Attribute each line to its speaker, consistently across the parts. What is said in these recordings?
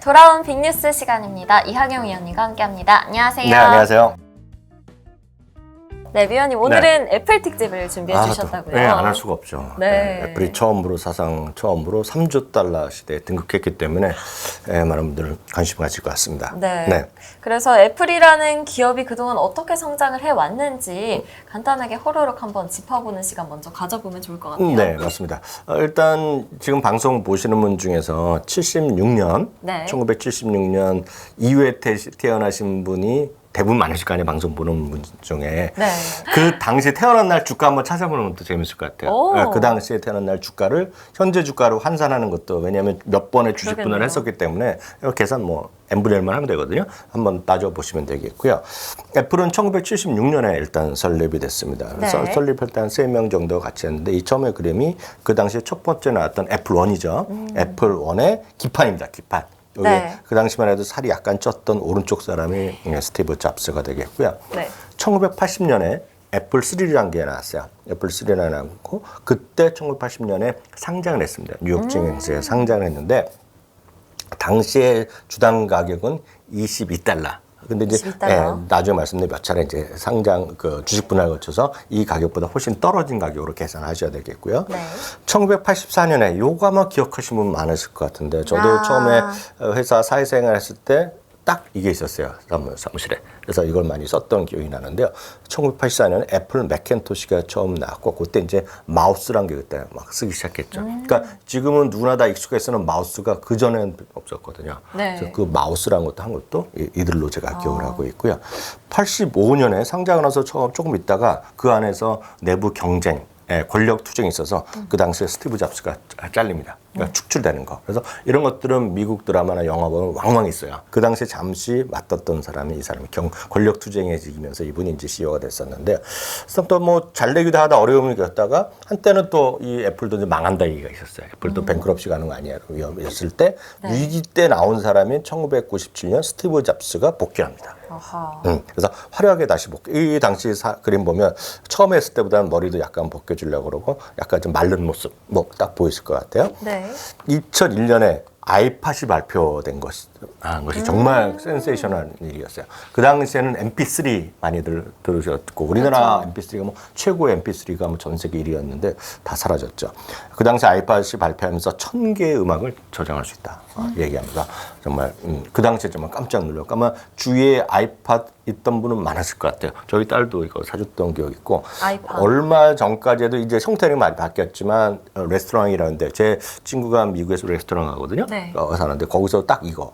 Speaker 1: 돌아온 빅뉴스 시간입니다. 이하경 위원님과 함께합니다. 안녕하세요.
Speaker 2: 네, 안녕하세요.
Speaker 1: 네, 위원님 오늘은 애플 특집을 준비해 주셨다고요?
Speaker 2: 네, 안 할 수가 없죠.
Speaker 1: 네.
Speaker 2: 애플이 사상 처음으로 3조 달러 시대에 등극했기 때문에 많은 분들 관심 가질 것 같습니다.
Speaker 1: 네. 그래서 애플이라는 기업이 그동안 어떻게 성장을 해왔는지 간단하게 호로록 한번 짚어보는 시간 먼저 가져보면 좋을 것 같아요.
Speaker 2: 네, 맞습니다. 일단 지금 방송 보시는 분 중에서 76년,
Speaker 1: 네.
Speaker 2: 1976년 이후에 태어나신 분이 대부분 많으실 거 아니에요. 방송 보는 분 중에.
Speaker 1: 네.
Speaker 2: 그 당시에 태어난 날 주가 한번 찾아보는 것도 재밌을 것 같아요. 그 당시에 태어난 날 주가를 현재 주가로 환산하는 것도, 왜냐하면 몇 번의 주식 분할을 했었기 때문에 계산 n분의 1만 하면 되거든요. 한번 따져보시면 되겠고요. 애플은 1976년에 일단 설립이 됐습니다.
Speaker 1: 네.
Speaker 2: 설립할 때 한 3명 정도 같이 했는데, 이 처음에 그림이 그 당시에 첫 번째 나왔던 애플1이죠. 애플1의 기판입니다. 기판. 여기
Speaker 1: 네.
Speaker 2: 그 당시만 해도 살이 약간 쪘던 오른쪽 사람이 스티브 잡스가 되겠고요.
Speaker 1: 네.
Speaker 2: 1980년에 애플 3라는 게 나왔어요. 애플 3가 나왔고, 그때 1980년에 상장을 했습니다. 뉴욕 증행사에 상장을 했는데, 당시에 주당 가격은 22달러. 근데 이제 나중에 말씀드린 몇 차례 이제 상장 주식 분할 거쳐서 이 가격보다 훨씬 떨어진 가격으로 계산하셔야 되겠고요.
Speaker 1: 네.
Speaker 2: 1984년에 요거 아마 기억하시는 분 많으실 것 같은데, 저도 처음에 회사 사회생활 했을 때 딱 이게 있었어요. 사무실에. 그래서 이걸 많이 썼던 기억이 나는데요. 1984년에 애플 맥킨토시가 처음 나왔고, 그때 이제 마우스란 게 그때 막 쓰기 시작했죠. 그러니까 지금은 누구나 다 익숙해 쓰는 마우스가 그전에는 없었거든요.
Speaker 1: 네.
Speaker 2: 그래서 그 마우스란 것도 한 것도 이들로 제가 기억을 하고 있고요. 85년에 상장을 해서 조금 있다가 그 안에서 내부 경쟁, 권력 투쟁이 있어서 그 당시에 스티브 잡스가 잘립니다. 그러니까 축출되는 거. 그래서 이런 것들은 미국 드라마나 영화 보면 왕왕 있어요. 그 당시에 잠시 맡았던 사람이 이 사람이 권력 투쟁에 지면서 이분이 이제 CEO가 됐었는데, 또 잘 되기도 하다 어려움이 겪다가 한때는 또 이 애플도 이제 망한다 얘기가 있었어요. 애플도 뱅크럽시 가는 거 아니야 위험했을 때 위기 때 나온 사람인 1997년 스티브 잡스가 복귀합니다. 그래서 화려하게 다시 이 당시 그림 보면 처음에 했을 때보다는 머리도 약간 벗겨주려고 그러고 약간 좀 마른 모습 딱 보이실 것 같아요.
Speaker 1: 네.
Speaker 2: 2001년에 아이팟이 발표된 것이 정말 센세이션한 일이었어요. 그 당시에는 MP3 많이들 들으셨고, 우리나라 MP3가 최고의 MP3가 전 세계 1위였는데 다 사라졌죠. 그 당시 아이팟이 발표하면서 1000개의 음악을 저장할 수 있다 얘기합니다. 정말 그 당시에 정말 깜짝 놀랐고, 아마 주위에 아이팟 있던 분은 많았을 것 같아요. 저희 딸도 이거 사줬던 기억이 있고,
Speaker 1: 아이팟.
Speaker 2: 얼마 전까지도 이제 형태는 많이 바뀌었지만 레스토랑이라는데, 제 친구가 미국에서 레스토랑 하거든요.
Speaker 1: 네.
Speaker 2: 사는데 거기서 딱 이거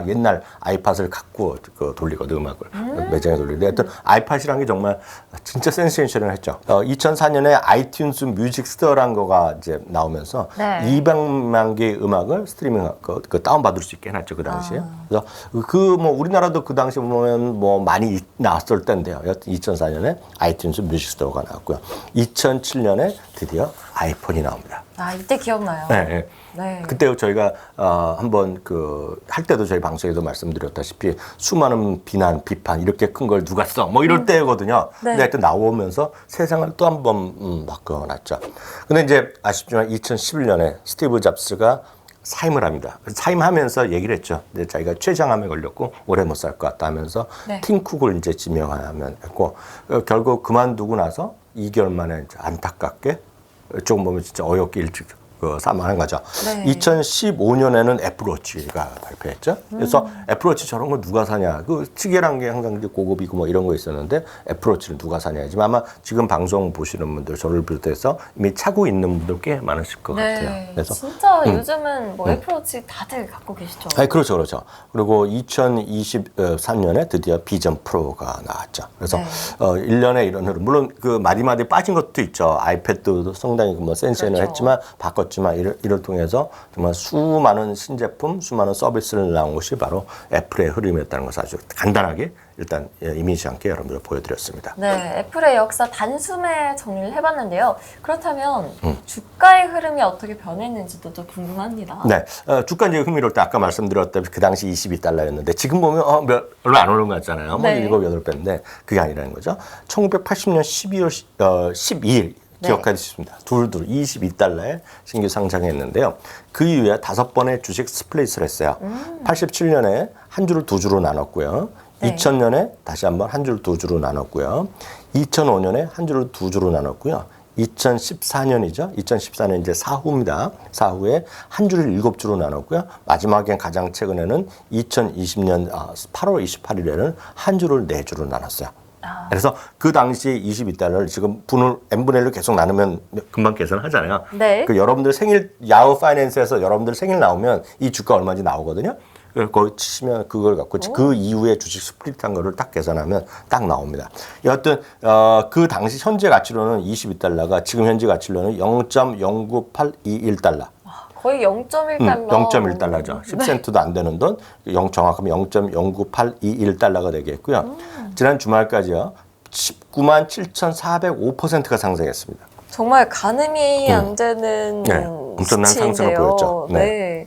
Speaker 2: 옛날 아이팟을 갖고 돌리거든, 음악을 매장에 돌리는데, 하여튼 아이팟이란 게 정말 진짜 센세이션을 했죠. 2004년에 아이튠즈 뮤직 스토어라는 거가 이제 나오면서 200만 개의 음악을 스트리밍 다운 받을 수 있게 해놨죠, 그 당시에. 그래서 우리나라도 그 당시 보면 많이 나왔을 때인데요. 2004년에 아이튠즈 뮤직 스토어가 나왔고요. 2007년에 드디어 아이폰이 나옵니다.
Speaker 1: 이때 기억나요.
Speaker 2: 네.
Speaker 1: 네.
Speaker 2: 그때 저희가 한번 할 때도 저희 방송에도 말씀드렸다시피 수많은 비난, 비판, 이렇게 큰 걸 누가 써? 이럴 때거든요. 근데 하여튼 나오면서 세상을 또 한 번 바꿔놨죠. 근데 이제 아쉽지만 2011년에 스티브 잡스가 사임을 합니다. 사임하면서 얘기를 했죠. 근데 자기가 췌장암에 걸렸고 오래 못 살 것 같다 하면서 팀 쿡을 이제 지명하면 했고, 결국 그만두고 나서 2개월 만에 이제 안타깝게 조금 보면 진짜 어이없게 일찍 사망한 거죠. 2015년에는 애플워치가 발표했죠. 그래서 애플워치 저런 거 누가 사냐. 시계란 게 항상 고급이고 이런 거 있었는데 애플워치를 누가 사냐. 하지만 아마 지금 방송 보시는 분들, 저를 비롯해서 이미 차고 있는 분들 꽤 많으실 것 같아요. 그래서
Speaker 1: 진짜 요즘은 애플워치 다들 갖고 계시죠.
Speaker 2: 그렇죠. 그리고 2023년에 드디어 비전 프로가 나왔죠. 그래서 1년에 이런 흐름, 물론 마디마디 빠진 것도 있죠. 아이패드도 상당히 센세이션을 했지만 바꿨지만, 이를 통해서 정말 수많은 신제품, 수많은 서비스를 나온 것이 바로 애플의 흐름이었다는 것을 아주 간단하게 일단 이미지 함께 여러분들 보여드렸습니다.
Speaker 1: 네, 애플의 역사 단숨에 정리를 해봤는데요. 그렇다면 주가의 흐름이 어떻게 변했는지도 좀 궁금합니다.
Speaker 2: 네, 주가 이제 흥미로울 때 아까 말씀드렸다시피 그 당시 22달러였는데 지금 보면 얼마 안 오른 것 같잖아요. 7, 8배인데 그게 아니라는 거죠. 1980년 12월 12일
Speaker 1: 네.
Speaker 2: 기억하셨습니다. 둘둘 22달러에 신규 상장했는데요. 그 이후에 5번의 주식 스플릿을 했어요. 87년에 한 주를 두 주로 나눴고요.
Speaker 1: 네.
Speaker 2: 2000년에 다시 한번 한 주를 두 주로 나눴고요. 2005년에 한 주를 두 주로 나눴고요. 2014년이죠. 2014년 이제 사후입니다. 사후에 한 주를 7주로 나눴고요. 마지막엔 가장 최근에는 2020년 8월 28일에는 한 주를 4주로 나눴어요. 그래서 그 당시 22달러를 지금 분을 n분의 1로 계속 나누면 금방 계산하잖아요.
Speaker 1: 네.
Speaker 2: 그 여러분들 생일 야후 파이낸스에서 여러분들 생일 나오면 이 주가 얼마인지 나오거든요. 거기 치시면 그걸 갖고 그 이후에 주식 스플릿한 거를 딱 계산하면 딱 나옵니다. 여하튼 그 당시 현재 가치로는 22달러가 지금 현재 가치로는 0.09821달러.
Speaker 1: 거의 0.1달러.
Speaker 2: 0.1달러죠. 10센트도 안 되는 돈, 정확하면 0.09821달러가 되겠고요. 지난 주말까지요. 19만 7,405%가 상승했습니다.
Speaker 1: 정말 가늠이 안 되는
Speaker 2: 네, 엄청난 상승을
Speaker 1: 수치인데요.
Speaker 2: 보였죠. 네.
Speaker 1: 네.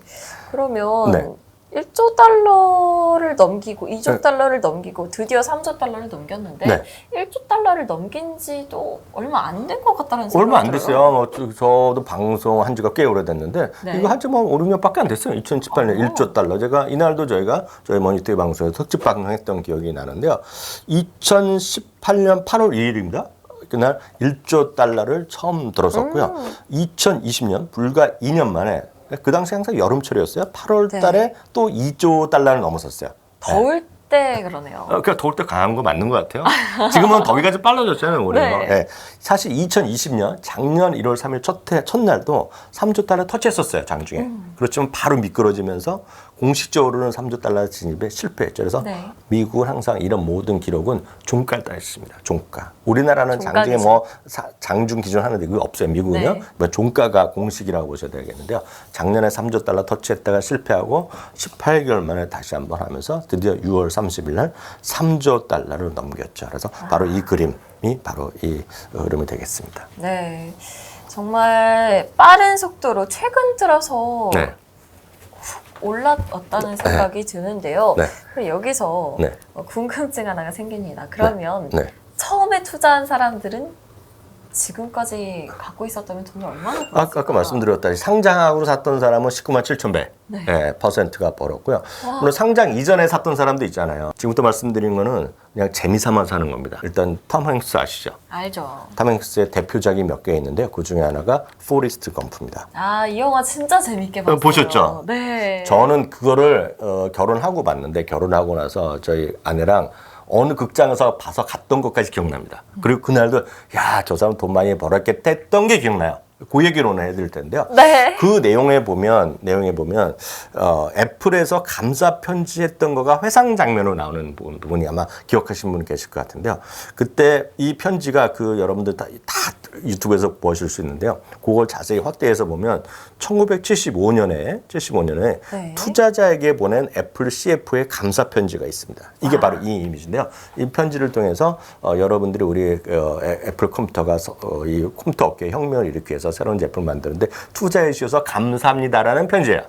Speaker 1: 그러면
Speaker 2: 네.
Speaker 1: 1조 달러를 넘기고 2조 달러를 넘기고 드디어 3조 달러를 넘겼는데
Speaker 2: 네.
Speaker 1: 1조 달러를 넘긴 지도 얼마 안 된 것 같다는 생각이
Speaker 2: 얼마 안
Speaker 1: 들어요.
Speaker 2: 됐어요. 뭐 저도 방송 한 지가 꽤 오래됐는데
Speaker 1: 네.
Speaker 2: 이거 한 지 뭐 5, 6년밖에 안 됐어요. 2018년 1조 달러. 제가 이날도 저희 모니터링 방송에서 특집 방송했던 기억이 나는데요. 2018년 8월 2일입니다. 그날 1조 달러를 처음 들었었고요. 2020년 불과 2년 만에 그 당시 항상 여름철이었어요. 8월 달에
Speaker 1: 네.
Speaker 2: 또 2조 달러를 넘었었어요.
Speaker 1: 더울 때 그러네요.
Speaker 2: 그러니까 더울 때 강한 거 맞는 것 같아요. 지금은 더위가 좀 빨라졌잖아요, 올해는.
Speaker 1: 네.
Speaker 2: 네. 사실 2020년 작년 1월 3일 첫날도 3조 달러 터치했었어요, 장중에. 그렇지만 바로 미끄러지면서 공식적으로는 3조 달러 진입에 실패했죠. 그래서
Speaker 1: 네.
Speaker 2: 미국은 항상 이런 모든 기록은 종가를 따졌습니다. 종가. 우리나라는 장중에
Speaker 1: 종가죠.
Speaker 2: 뭐 장중 기준 하는데 그게 없어요. 미국은요.
Speaker 1: 네.
Speaker 2: 뭐 종가가 공식이라고 보셔야 되겠는데요. 작년에 3조 달러 터치했다가 실패하고 18개월 만에 다시 한번 하면서 드디어 6월 30일 날 3조 달러를 넘겼죠. 그래서 바로 이 그림이 바로 이 흐름이 되겠습니다.
Speaker 1: 네. 정말 빠른 속도로 최근 들어서
Speaker 2: 네.
Speaker 1: 올라왔다는 생각이 드는데요.
Speaker 2: 네.
Speaker 1: 그럼 여기서
Speaker 2: 네.
Speaker 1: 궁금증 하나가 생깁니다. 그러면
Speaker 2: 네.
Speaker 1: 처음에 투자한 사람들은 지금까지 갖고 있었다면 돈을 얼마나 벌었을까?
Speaker 2: 아까 말씀드렸다시피 상장하고 샀던 사람은 19만 7천 배
Speaker 1: 네.
Speaker 2: 퍼센트가 벌었고요. 물론 상장 이전에 샀던 사람도 있잖아요. 지금부터 말씀드린 거는 그냥 재미삼아 사는 겁니다. 일단 톰 행스 아시죠?
Speaker 1: 알죠.
Speaker 2: 톰 행스의 대표작이 몇 개 있는데요. 그 중에 하나가 포리스트 검프입니다.
Speaker 1: 아, 이 영화 진짜 재밌게 봤어요.
Speaker 2: 보셨죠?
Speaker 1: 네.
Speaker 2: 저는 그거를 결혼하고 봤는데 결혼하고 나서 저희 아내랑 어느 극장에서 봐서 갔던 것까지 기억납니다. 그리고 그날도 야, 저 사람 돈 많이 벌었겠다 했던 게 기억나요. 그 얘기로는 해드릴 텐데요.
Speaker 1: 네.
Speaker 2: 그 내용에 보면 애플에서 감사 편지했던 거가 회상 장면으로 나오는 부분이 아마 기억하시는 분 계실 것 같은데요. 그때 이 편지가 여러분들 다 유튜브에서 보실 수 있는데요. 그걸 자세히 확대해서 보면 1975년에
Speaker 1: 네.
Speaker 2: 투자자에게 보낸 애플 CFO의 감사 편지가 있습니다. 이게 바로 이 이미지인데요. 이 편지를 통해서 여러분들이 우리 애플 컴퓨터가 이 컴퓨터 업계에 혁명을 일으키기 위해서 새로운 제품을 만드는데 투자해 주셔서 감사합니다라는 편지예요.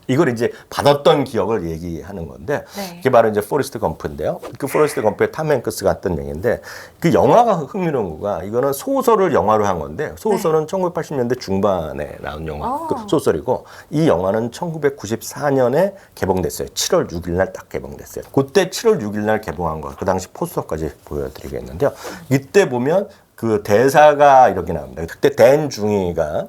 Speaker 2: 이걸 이제 받았던 기억을 얘기하는 건데
Speaker 1: 네.
Speaker 2: 이게 바로 이제 포레스트 검프인데요. 그 포레스트 검프의 탐 행크스가 했던 얘기인데 그 영화가 흥미로운 거가 이거는 소설을 영화로 한 건데 소설은 1980년대 중반에 나온 영화 그 소설이고 이 영화는 1994년에 개봉됐어요. 7월 6일 날 딱 개봉됐어요. 그때 7월 6일 날 개봉한 거 그 당시 포스터까지 보여드리겠는데요. 이때 보면 그 대사가 이렇게 나옵니다. 그때 댄 중이가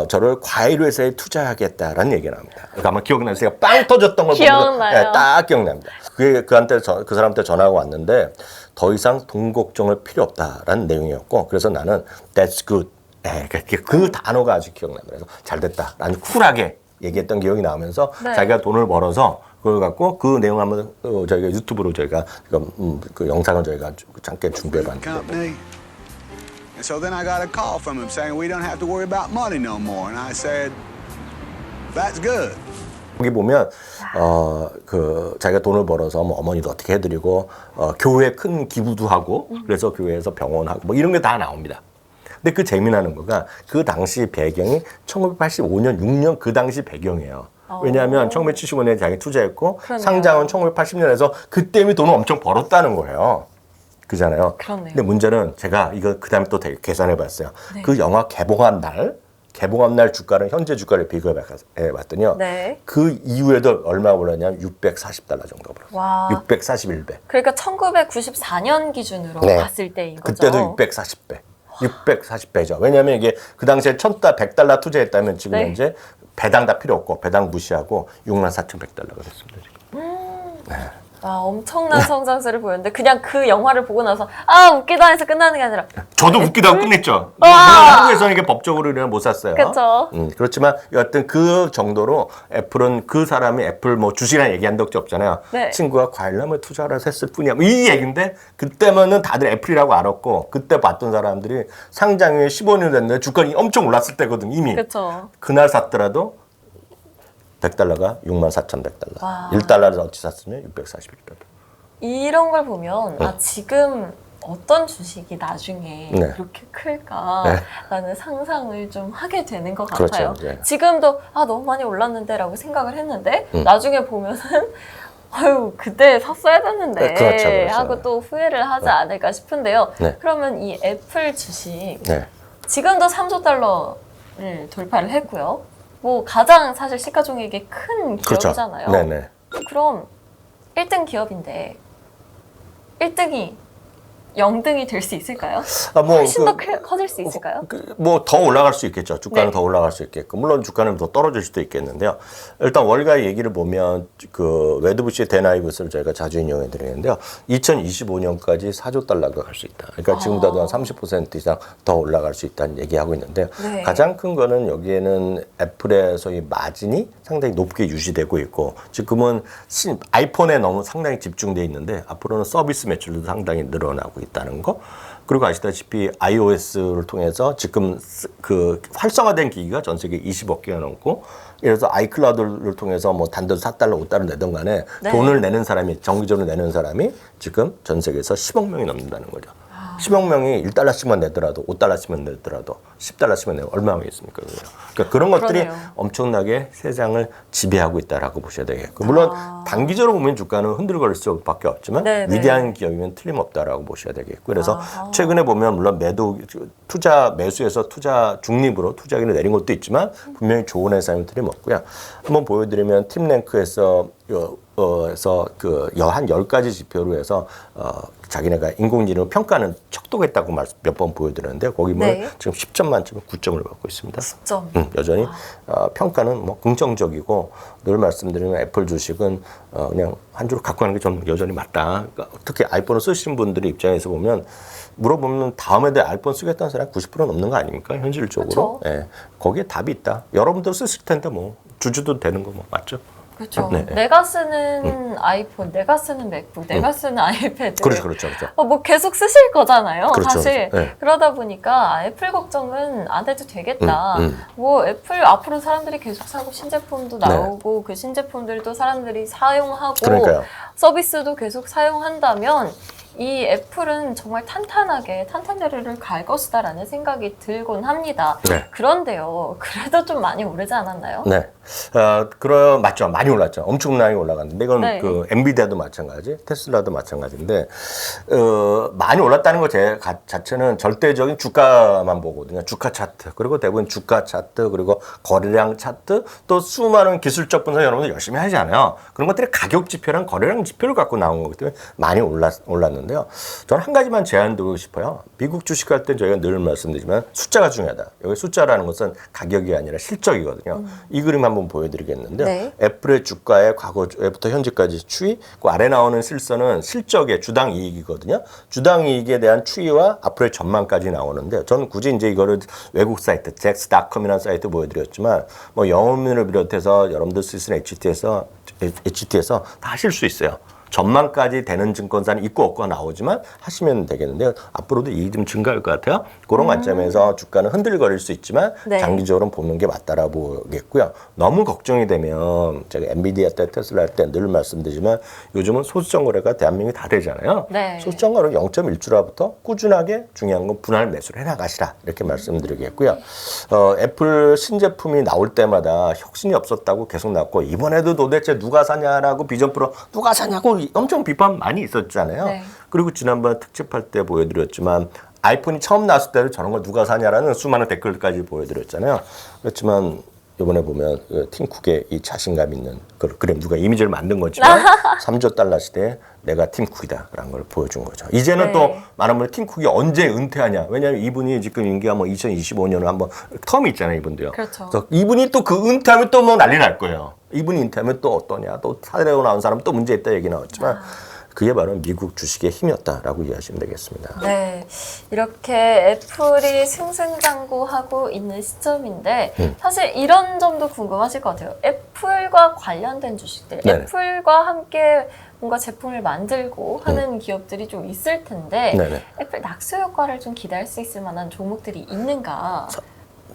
Speaker 2: 저를 과일 회사에 투자하겠다라는 얘기가 나옵니다. 그러니까 아마 기억나세요. 빵 터졌던 걸
Speaker 1: 기억나요.
Speaker 2: 보면 딱 기억납니다. 그게 그 사람한테 전화가 왔는데 더 이상 돈 걱정을 필요 없다라는 내용이었고 그래서 나는 that's good. 그 단어가 아주 기억납니다. 그래서 잘 됐다. 아주 쿨하게 얘기했던 기억이 나오면서
Speaker 1: 네.
Speaker 2: 자기가 돈을 벌어서 그걸 갖고 그 내용 한번 저희가 유튜브로 저희가 그 영상을 저희가 잠깐 준비해봤는데.
Speaker 3: company. And so then I got a call from him saying we don't have to worry about money no more. And I said, that's good.
Speaker 2: 여기 보면 그 자기가 돈을 벌어서 뭐 어머니도 어떻게 해드리고 교회 큰 기부도 하고 그래서 교회에서 병원하고 뭐 이런 게 다 나옵니다. 근데 그 재미나는 거가 그 당시 배경이 1985년 6년 그 당시 배경이에요. 왜냐하면 1975년에 자기 투자했고
Speaker 1: 그러네요.
Speaker 2: 상장은 1980년에서 그때 이미 돈을 엄청 벌었다는 거예요. 그잖아요.
Speaker 1: 그렇네요.
Speaker 2: 근데 문제는 제가 이거 그다음에 또 되게 계산해봤어요.
Speaker 1: 네.
Speaker 2: 그 영화 개봉한 날 주가는 현재 주가를 비교해봤더니요.
Speaker 1: 네.
Speaker 2: 그 이후에도 얼마 올랐냐면 $640 정도
Speaker 1: 와.
Speaker 2: 올랐어요. 641배.
Speaker 1: 그러니까 1994년 기준으로
Speaker 2: 네.
Speaker 1: 봤을 때인 거죠.
Speaker 2: 그때도 640배. 640배죠. 왜냐하면 이게 그 당시에 $1,100 투자했다면 지금
Speaker 1: 네.
Speaker 2: 현재 배당 다 필요 없고 배당 무시하고 $64,100가 됐습니다. 지금.
Speaker 1: 와, 엄청난 성장세를 보였는데 그냥 그 영화를 보고 나서 아 웃기다 해서 끝나는 게 아니라
Speaker 2: 저도 웃기다고 끝냈죠.
Speaker 1: 와.
Speaker 2: 물론 한국에서는 이게 법적으로 못 샀어요.
Speaker 1: 그쵸.
Speaker 2: 그렇지만 여하튼 그 정도로 애플은 그 사람이 애플 뭐 주식이라는 얘기한 적이 없잖아요.
Speaker 1: 네.
Speaker 2: 친구가 과일나무에 투자를 했을 뿐이야. 뭐이 얘기인데 그때면은 다들 애플이라고 알았고 그때 봤던 사람들이 상장 후에 15년 됐는데 주가는 엄청 올랐을 때거든 이미.
Speaker 1: 그쵸.
Speaker 2: 그날 샀더라도 $100가 64,100달러.
Speaker 1: 와.
Speaker 2: 1달러를 어치 샀으면 641달러.
Speaker 1: 이런 걸 보면 아 지금 어떤 주식이 나중에
Speaker 2: 네.
Speaker 1: 이렇게 클까라는 상상을 좀 하게 되는 것
Speaker 2: 그렇죠.
Speaker 1: 같아요.
Speaker 2: 네.
Speaker 1: 지금도 아 너무 많이 올랐는데라고 생각을 했는데 나중에 보면은 아유 그때 샀어야 됐는데
Speaker 2: 네, 그렇죠.
Speaker 1: 하고 또 후회를 하지 않을까 싶은데요.
Speaker 2: 네.
Speaker 1: 그러면 이 애플 주식
Speaker 2: 네.
Speaker 1: 지금도 3조 달러를 돌파를 했고요. 뭐 가장 사실 시가총액이 큰
Speaker 2: 그렇죠.
Speaker 1: 기업이잖아요.
Speaker 2: 네네.
Speaker 1: 그럼 1등 기업인데 1등이 0등이 될 수 있을까요? 훨씬 더 커질 수 있을까요?
Speaker 2: 뭐 더 올라갈 수 있겠죠. 주가는
Speaker 1: 네.
Speaker 2: 더 올라갈 수 있겠고 물론 주가는 더 떨어질 수도 있겠는데요. 일단 월가의 얘기를 보면 그 웨드부시의 데나이브스를 저희가 자주 인용해 드리는데요. 2025년까지 4조 달러가 갈 수 있다. 그러니까 지금보다도 한 30% 이상 더 올라갈 수 있다는 얘기하고 있는데요.
Speaker 1: 네.
Speaker 2: 가장 큰 거는 여기에는 애플의 소위 마진이 상당히 높게 유지되고 있고 지금은 아이폰에 너무 상당히 집중돼 있는데 앞으로는 서비스 매출도 상당히 늘어나고 있다는 거. 그리고 아시다시피 iOS를 통해서 지금 그 활성화된 기기가 전 세계 20억 개가 넘고 그래서 아이클라우드를 통해서 뭐 단돈 4달러, 5달러 내던 간에
Speaker 1: 네.
Speaker 2: 돈을 내는 사람이 정기적으로 내는 사람이 지금 전 세계에서 10억 명이 넘는다는 거죠. 10억 명이 1달러씩만 내더라도 5달러씩만 내더라도 10달러씩만 내면 얼마나 있습니까? 그러니까 그런 것들이
Speaker 1: 그러네요.
Speaker 2: 엄청나게 세상을 지배하고 있다라고 보셔야 되겠고 물론 단기적으로 보면 주가는 흔들거릴 수밖에 없지만
Speaker 1: 네네.
Speaker 2: 위대한 기업이면 틀림없다라고 보셔야 되겠고 그래서 최근에 보면 물론 매수에서 투자 중립으로 투자기를 내린 것도 있지만 분명히 좋은 회사면 틀림없고요. 한번 보여드리면 팀랭크에서 한 10가지 지표로 해서 자기네가 인공지능 평가는 척도했다고 몇 번 보여드렸는데 거기 보면
Speaker 1: 네.
Speaker 2: 지금 10점 만점에 9점을 받고 있습니다.
Speaker 1: 10점.
Speaker 2: 여전히 평가는 뭐 긍정적이고 늘 말씀드리면 애플 주식은 그냥 한 주로 갖고 가는 게 좀 여전히 맞다. 그러니까 특히 아이폰을 쓰시는 분들의 입장에서 보면 물어보면 다음에 내 아이폰 쓰겠다는 사람이 90% 넘는 거 아닙니까? 현실적으로. 예. 거기에 답이 있다. 여러분들 쓰실 텐데 뭐 주주도 되는 거 뭐 맞죠?
Speaker 1: 그렇죠.
Speaker 2: 네.
Speaker 1: 내가 쓰는 아이폰, 내가 쓰는 맥북, 내가 쓰는 아이패드.
Speaker 2: 그렇죠.
Speaker 1: 뭐 계속 쓰실 거잖아요.
Speaker 2: 그렇죠,
Speaker 1: 사실.
Speaker 2: 그렇죠. 네.
Speaker 1: 그러다 보니까 애플 걱정은 안 해도 되겠다. 뭐 애플 앞으로 사람들이 계속 사고 신제품도 나오고 그 신제품들도 사람들이 사용하고
Speaker 2: 그러니까요.
Speaker 1: 서비스도 계속 사용한다면 이 애플은 정말 탄탄하게를 갈 것이다라는 생각이 들곤 합니다.
Speaker 2: 네.
Speaker 1: 그런데요, 그래도 좀 많이 오르지 않았나요?
Speaker 2: 네. 맞죠. 많이 올랐죠. 엄청나게 올라갔는데, 이건
Speaker 1: 네.
Speaker 2: 그 엔비디아도 마찬가지, 테슬라도 마찬가지인데, 많이 올랐다는 것 자체는 절대적인 주가만 보거든요. 주가 차트. 그리고 대부분 주가 차트, 그리고 거래량 차트, 또 수많은 기술적 분석 여러분들 열심히 하잖아요. 그런 것들이 가격 지표랑 거래량 지표를 갖고 나온 거기 때문에 많이 올랐는데요. 저는 한 가지만 제안 드리고 싶어요. 미국 주식할 때 저희가 늘 말씀드리지만 숫자가 중요하다. 여기 숫자라는 것은 가격이 아니라 실적이거든요. 이 그림 한번 보여드리겠는데요.
Speaker 1: 네.
Speaker 2: 애플의 주가의 과거부터 현재까지 추이, 그 아래 나오는 실선은 실적의 주당 이익이거든요. 주당 이익에 대한 추이와 앞으로의 전망까지 나오는데, 저는 굳이 이제 이거를 외국 사이트, 잭스.com이라는 사이트 보여드렸지만, 뭐 영업민을 비롯해서 여러분들 쓰시는 HT에서 다 하실 수 있어요. 전망까지 되는 증권사는 있고 없고 나오지만 하시면 되겠는데요. 앞으로도 이익이 좀 증가할 것 같아요. 그런 관점에서 주가는 흔들거릴 수 있지만
Speaker 1: 네.
Speaker 2: 장기적으로는 보는 게 맞다라고 보겠고요. 너무 걱정이 되면 제가 엔비디아 때 테슬라 할 때 늘 말씀드리지만 요즘은 소수점 거래가 대한민국이 다 되잖아요.
Speaker 1: 네.
Speaker 2: 소수점 거래 0.1주라부터 꾸준하게 중요한 건 분할 매수를 해나가시라 이렇게 말씀드리겠고요. 애플 신제품이 나올 때마다 혁신이 없었다고 계속 나왔고 이번에도 도대체 누가 사냐라고 비전 프로 누가 사냐고 엄청 비판 많이 있었잖아요.
Speaker 1: 네.
Speaker 2: 그리고 지난번 특집할 때 보여드렸지만 아이폰이 처음 나왔을 때도 저런 걸 누가 사냐라는 수많은 댓글까지 보여드렸잖아요. 그렇지만 이번에 보면 팀 쿡의 이 자신감 있는 그래 누가 이미지를 만든 거지만 3조 달러 시대에 내가 팀 쿡이다라는 걸 보여준 거죠. 이제는
Speaker 1: 네.
Speaker 2: 또 말하면 팀 쿡이 언제 은퇴하냐. 왜냐하면 이분이 지금 임기가 뭐 2025년을 한번 텀이 있잖아요, 이분도요.
Speaker 1: 그렇죠.
Speaker 2: 그래서 이분이 또 그 은퇴하면 또 뭐 난리 날 거예요. 이분이 은퇴하면 또 어떠냐. 또 사례로 나온 사람 또 문제 있다 얘기 나왔지만 그게 바로 미국 주식의 힘이었다라고 이해하시면 되겠습니다.
Speaker 1: 네, 이렇게 애플이 승승장구하고 있는 시점인데 사실 이런 점도 궁금하실 것 같아요. 애플과 관련된 주식들,
Speaker 2: 네네.
Speaker 1: 애플과 함께 뭔가 제품을 만들고 하는 기업들이 좀 있을 텐데
Speaker 2: 네네.
Speaker 1: 애플 낙수 효과를 좀 기대할 수 있을 만한 종목들이 있는가?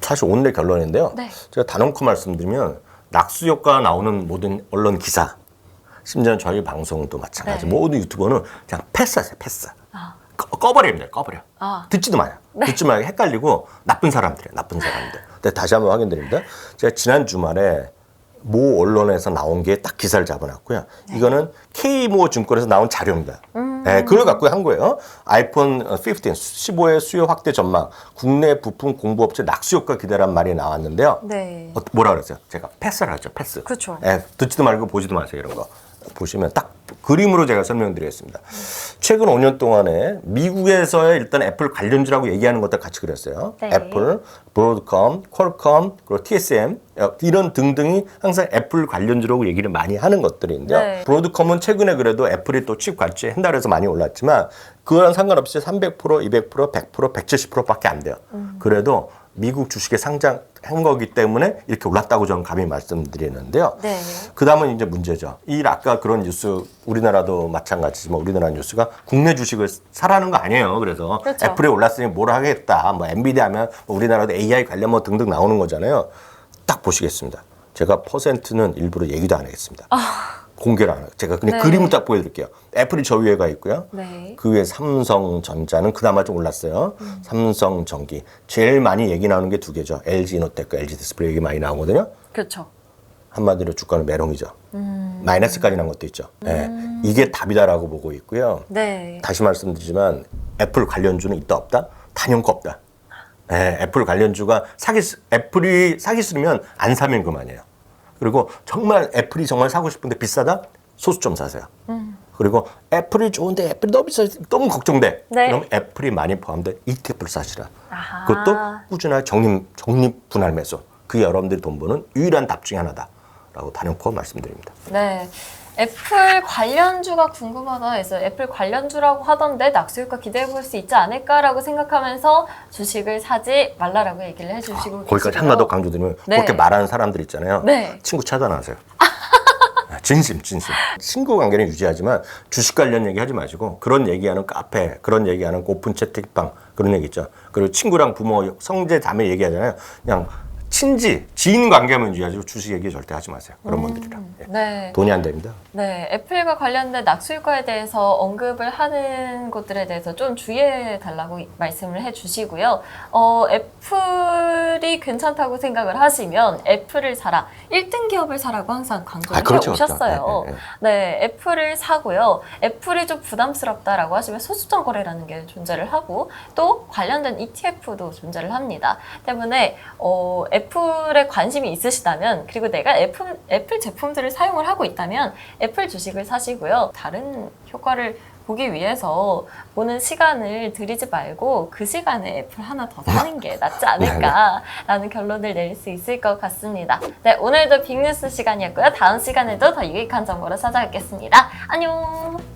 Speaker 2: 사실 오늘의 결론인데요.
Speaker 1: 네.
Speaker 2: 제가 단언코 말씀드리면 낙수 효과 나오는 모든 언론 기사, 심지어 저희 방송도 마찬가지.
Speaker 1: 네.
Speaker 2: 모든 유튜버는 그냥 패스하세요. 패스.
Speaker 1: 아.
Speaker 2: 꺼버리면 돼요. 꺼버려.
Speaker 1: 아.
Speaker 2: 듣지도 마요.
Speaker 1: 네.
Speaker 2: 듣지 마요. 헷갈리고 나쁜 사람들이에요. 나쁜 사람들. 근데 다시 한번 확인드립니다. 제가 지난 주말에 모 언론에서 나온 게 딱 기사를 잡아놨고요. 이거는 K모 증권에서 나온 자료입니다. 네, 그걸 갖고 한 거예요. 아이폰 15의 수요 확대 전망, 국내 부품 공부업체 낙수 효과 기대란 말이 나왔는데요.
Speaker 1: 네.
Speaker 2: 뭐라 그랬어요? 제가 패스를 하죠. 패스.
Speaker 1: 그렇죠.
Speaker 2: 예, 듣지도 말고 보지도 마세요. 이런 거. 보시면 딱 그림으로 제가 설명드리겠습니다. 최근 5년 동안에 미국에서의 일단 애플 관련주라고 얘기하는 것들 같이 그렸어요.
Speaker 1: 네.
Speaker 2: 애플, 브로드컴, 퀄컴, 그리고 TSM 이런 등등이 항상 애플 관련주라고 얘기를 많이 하는 것들인데요.
Speaker 1: 네.
Speaker 2: 브로드컴은 최근에 그래도 애플이 또 칩 관리에 한달 해서 많이 올랐지만 그거랑 상관없이 300%, 200%, 100%, 170%밖에 안 돼요. 그래도 미국 주식에 상장한 거기 때문에 이렇게 올랐다고 저는 감히 말씀드리는데요.
Speaker 1: 네.
Speaker 2: 그 다음은 이제 문제죠. 아까 그런 뉴스, 우리나라도 마찬가지지만 우리나라 뉴스가 국내 주식을 사라는 거 아니에요. 그래서
Speaker 1: 그렇죠.
Speaker 2: 애플이 올랐으니 뭘 하겠다. 뭐 엔비디아 하면 뭐 우리나라도 AI 관련 뭐 등등 나오는 거잖아요. 딱 보시겠습니다. 제가 퍼센트는 일부러 얘기도 안 하겠습니다. 공개를 안 해요. 제가 그냥
Speaker 1: 네.
Speaker 2: 그림을 딱 보여드릴게요. 애플이 저 위에가 있고요.
Speaker 1: 네.
Speaker 2: 그 위에 삼성전자는 그나마 좀 올랐어요. 삼성전기. 제일 많이 얘기 나오는 게 두 개죠. LG 이노텍과 LG 디스플레이 얘기 많이 나오거든요.
Speaker 1: 그렇죠.
Speaker 2: 한마디로 주가는 메롱이죠. 마이너스까지 난 것도 있죠. 예, 이게 답이다라고 보고 있고요.
Speaker 1: 네.
Speaker 2: 다시 말씀드리지만 애플 관련주는 있다 없다? 단연코 없다. 예, 애플 관련주가 애플이 사기 싫으면 안 사면 그만이에요. 그리고 정말 애플이 정말 사고 싶은데 비싸다? 소수 좀 사세요. 그리고 애플이 좋은데 애플이 너무 비싸 너무 걱정돼.
Speaker 1: 네.
Speaker 2: 그럼 애플이 많이 포함된 ETF를 사시라.
Speaker 1: 아하.
Speaker 2: 그것도 꾸준하게 적립 분할 매수. 그게 여러분들이 돈 버는 유일한 답 중에 하나다라고 단연코 말씀드립니다.
Speaker 1: 네. 애플 관련주가 궁금하다 해서 애플 관련주라고 하던데 낙수효과 기대해 볼 수 있지 않을까라고 생각하면서 주식을 사지 말라라고 얘기를 해주시고
Speaker 2: 거기까지
Speaker 1: 계시고요.
Speaker 2: 하나 더 강조드리면
Speaker 1: 네.
Speaker 2: 그렇게 말하는 사람들 있잖아요.
Speaker 1: 네.
Speaker 2: 친구 차단하세요. 진심. 친구 관계는 유지하지만 주식 관련 얘기 하지 마시고 그런 얘기하는 카페, 그런 얘기하는 오픈 채팅방 그런 얘기 있죠. 그리고 친구랑 부모, 성재, 자매 얘기하잖아요. 그냥 지인 관계만 유지하시고 주식 얘기 절대 하지 마세요. 그런 분들이랑. 예.
Speaker 1: 네.
Speaker 2: 돈이 안 됩니다.
Speaker 1: 네, 애플과 관련된 낙수효과에 대해서 언급을 하는 곳들에 대해서 좀 주의해 달라고 말씀을 해주시고요. 애플이 괜찮다고 생각을 하시면 애플을 사라, 1등 기업을 사라고 항상 강조를
Speaker 2: 그렇죠,
Speaker 1: 해오셨어요.
Speaker 2: 그렇죠.
Speaker 1: 네, 애플을 사고요. 애플이 좀 부담스럽다라고 하시면 소수점 거래라는 게 존재를 하고 또 관련된 ETF도 존재를 합니다. 때문에 애플에 관심이 있으시다면 그리고 내가 애플 제품들을 사용을 하고 있다면 애플 주식을 사시고요. 다른 효과를 보기 위해서 보는 시간을 들이지 말고 그 시간에 애플 하나 더 사는 게 낫지 않을까라는 결론을 낼 수 있을 것 같습니다. 네, 오늘도 빅뉴스 시간이었고요. 다음 시간에도 더 유익한 정보로 찾아뵙겠습니다. 안녕!